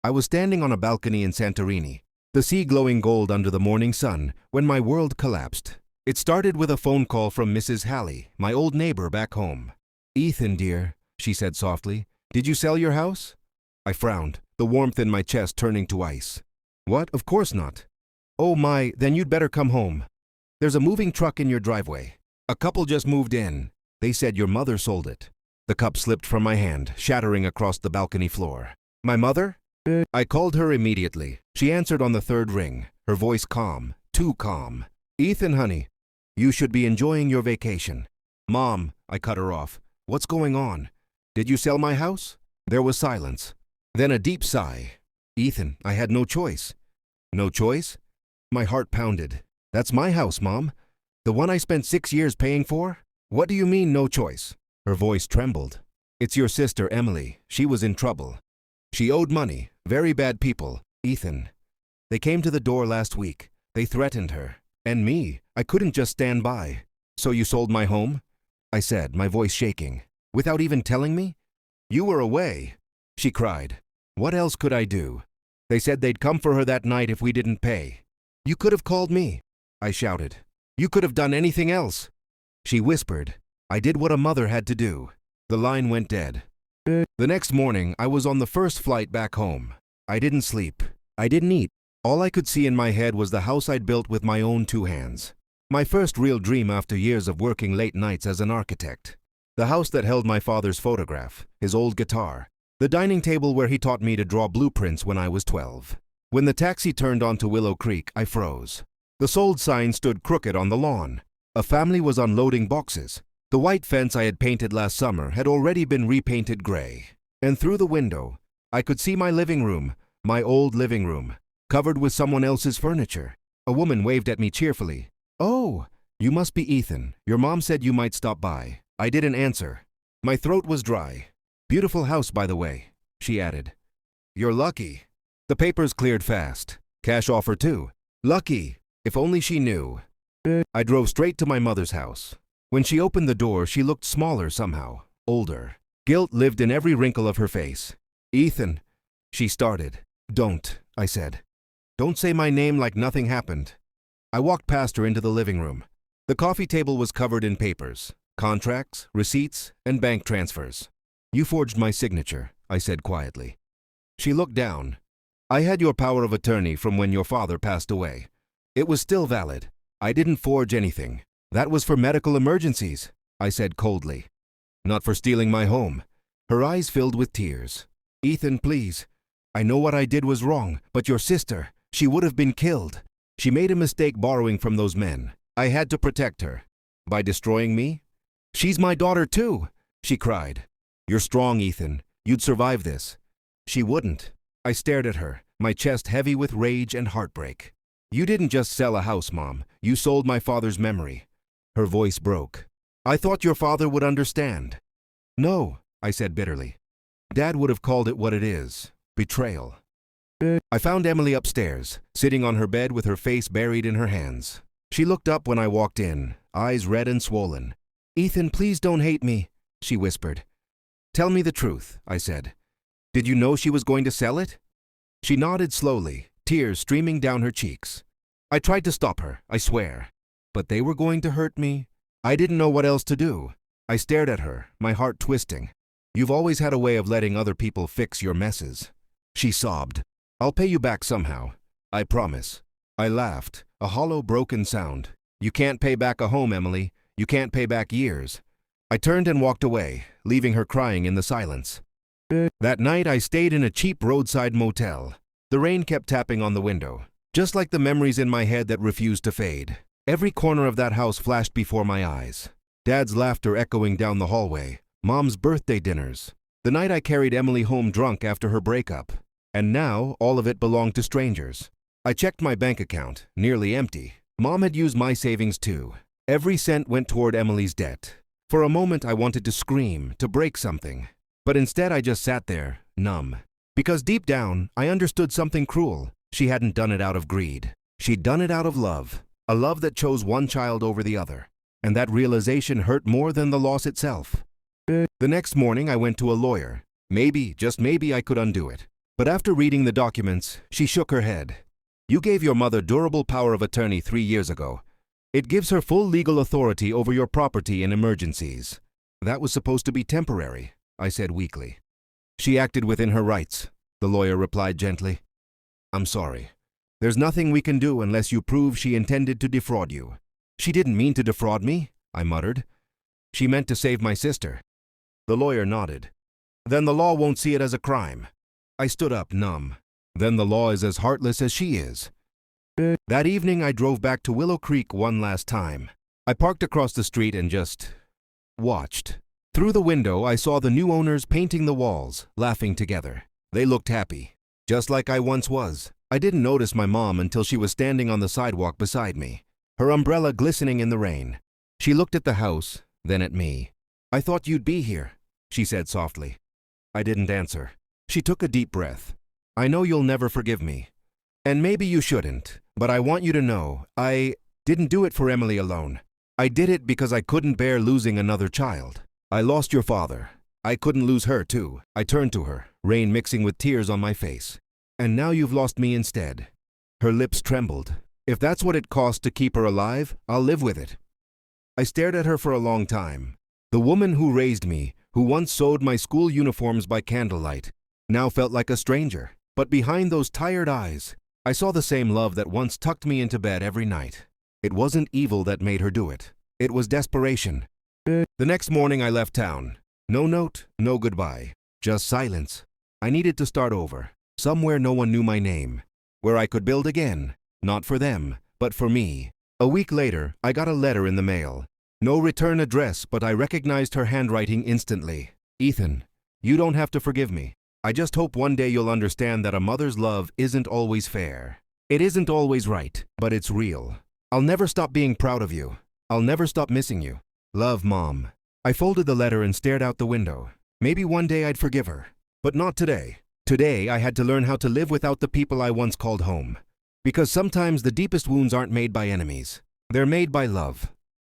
I was standing on a balcony in Santorini, the sea glowing gold under the morning sun, when my world collapsed. It started with a phone call from Mrs. Halley, my old neighbor back home. "Ethan, dear," she said softly, "did you sell your house?" I frowned, the warmth in my chest turning to ice. "What? Of course not." "Oh my, then you'd better come home. There's a moving truck in your driveway. A couple just moved in. They said your mother sold it." The cup slipped from my hand, shattering across the balcony floor. "My mother?" I called her immediately. She answered on the third ring, her voice calm, too calm. "Ethan, honey, you should be enjoying your vacation." "Mom," I cut her off. "What's going on? Did you sell my house?" There was silence. Then a deep sigh. "Ethan, I had no choice." "No choice?" My heart pounded. "That's my house, Mom. The one I spent 6 years paying for? What do you mean, no choice?" Her voice trembled. "It's your sister, Emily. She was in trouble. She owed money. Very bad people, Ethan. They came to the door last week. They threatened her. And me. I couldn't just stand by." "So you sold my home?" I said, my voice shaking. "Without even telling me?" "You were away," she cried. "What else could I do? They said they'd come for her that night if we didn't pay." "You could have called me," I shouted. "You could have done anything else." She whispered. "I did what a mother had to do." The line went dead. The next morning, I was on the first flight back home. I didn't sleep. I didn't eat. All I could see in my head was the house I'd built with my own 2 hands. My first real dream after years of working late nights as an architect. The house that held my father's photograph, his old guitar, the dining table where he taught me to draw blueprints when I was 12. When the taxi turned onto Willow Creek, I froze. The sold sign stood crooked on the lawn. A family was unloading boxes. The white fence I had painted last summer had already been repainted gray. And through the window, I could see my living room, my old living room, covered with someone else's furniture. A woman waved at me cheerfully. "Oh, you must be Ethan. Your mom said you might stop by." I didn't answer. My throat was dry. "Beautiful house, by the way," she added. "You're lucky." The papers cleared fast. Cash offer too. Lucky. If only she knew. I drove straight to my mother's house. When she opened the door, she looked smaller somehow, older. Guilt lived in every wrinkle of her face. "Ethan," she started. "Don't," I said. "Don't say my name like nothing happened." I walked past her into the living room. The coffee table was covered in papers, contracts, receipts, and bank transfers. "You forged my signature," I said quietly. She looked down. "I had your power of attorney from when your father passed away. It was still valid. I didn't forge anything. That was for medical emergencies," I said coldly. "Not for stealing my home." Her eyes filled with tears. "Ethan, please. I know what I did was wrong, but your sister, she would have been killed. She made a mistake borrowing from those men. I had to protect her." "By destroying me?" "She's my daughter too," she cried. "You're strong, Ethan. You'd survive this." She wouldn't. I stared at her, my chest heavy with rage and heartbreak. "You didn't just sell a house, Mom. You sold my father's memory." Her voice broke. "I thought your father would understand." "No," I said bitterly. "Dad would have called it what it is. Betrayal." I found Emily upstairs, sitting on her bed with her face buried in her hands. She looked up when I walked in, eyes red and swollen. "Ethan, please don't hate me," she whispered. "Tell me the truth," I said. "Did you know she was going to sell it?" She nodded slowly, tears streaming down her cheeks. "I tried to stop her, I swear. But they were going to hurt me. I didn't know what else to do." I stared at her, my heart twisting. "You've always had a way of letting other people fix your messes." She sobbed. "I'll pay you back somehow. I promise." I laughed, a hollow, broken sound. "You can't pay back a home, Emily. You can't pay back years." I turned and walked away, leaving her crying in the silence. That night I stayed in a cheap roadside motel. The rain kept tapping on the window, just like the memories in my head that refused to fade. Every corner of that house flashed before my eyes. Dad's laughter echoing down the hallway, Mom's birthday dinners, the night I carried Emily home drunk after her breakup. And now all of it belonged to strangers. I checked my bank account, nearly empty. Mom had used my savings too. Every cent went toward Emily's debt. For a moment I wanted to scream, to break something. But instead I just sat there, numb. Because deep down, I understood something cruel. She hadn't done it out of greed. She'd done it out of love. A love that chose one child over the other. And that realization hurt more than the loss itself. The next morning I went to a lawyer. Maybe, just maybe, I could undo it. But after reading the documents, she shook her head. You gave your mother durable power of attorney 3 years ago. It gives her full legal authority over your property in emergencies. That was supposed to be temporary, I said weakly. She acted within her rights, the lawyer replied gently. I'm sorry. There's nothing we can do unless you prove she intended to defraud you. She didn't mean to defraud me, I muttered. She meant to save my sister. The lawyer nodded. Then the law won't see it as a crime. I stood up, numb. Then the law is as heartless as she is. That evening I drove back to Willow Creek one last time. I parked across the street and just watched. Through the window I saw the new owners painting the walls, laughing together. They looked happy, just like I once was. I didn't notice my mom until she was standing on the sidewalk beside me, her umbrella glistening in the rain. She looked at the house, then at me. I thought you'd be here, she said softly. I didn't answer. She took a deep breath. I know you'll never forgive me. And maybe you shouldn't, but I want you to know, I didn't do it for Emily alone. I did it because I couldn't bear losing another child. I lost your father. I couldn't lose her too. I turned to her, rain mixing with tears on my face. And now you've lost me instead. Her lips trembled. If that's what it costs to keep her alive, I'll live with it. I stared at her for a long time. The woman who raised me, who once sewed my school uniforms by candlelight, now felt like a stranger. But behind those tired eyes, I saw the same love that once tucked me into bed every night. It wasn't evil that made her do it. It was desperation. The next morning I left town. No note, no goodbye. Just silence. I needed to start over. Somewhere no one knew my name. Where I could build again. Not for them, but for me. A week later, I got a letter in the mail. No return address, but I recognized her handwriting instantly. Ethan, you don't have to forgive me. I just hope one day you'll understand that a mother's love isn't always fair. It isn't always right, but it's real. I'll never stop being proud of you. I'll never stop missing you. Love, Mom. I folded the letter and stared out the window. Maybe one day I'd forgive her. But not today. Today I had to learn how to live without the people I once called home. Because sometimes the deepest wounds aren't made by enemies. They're made by love.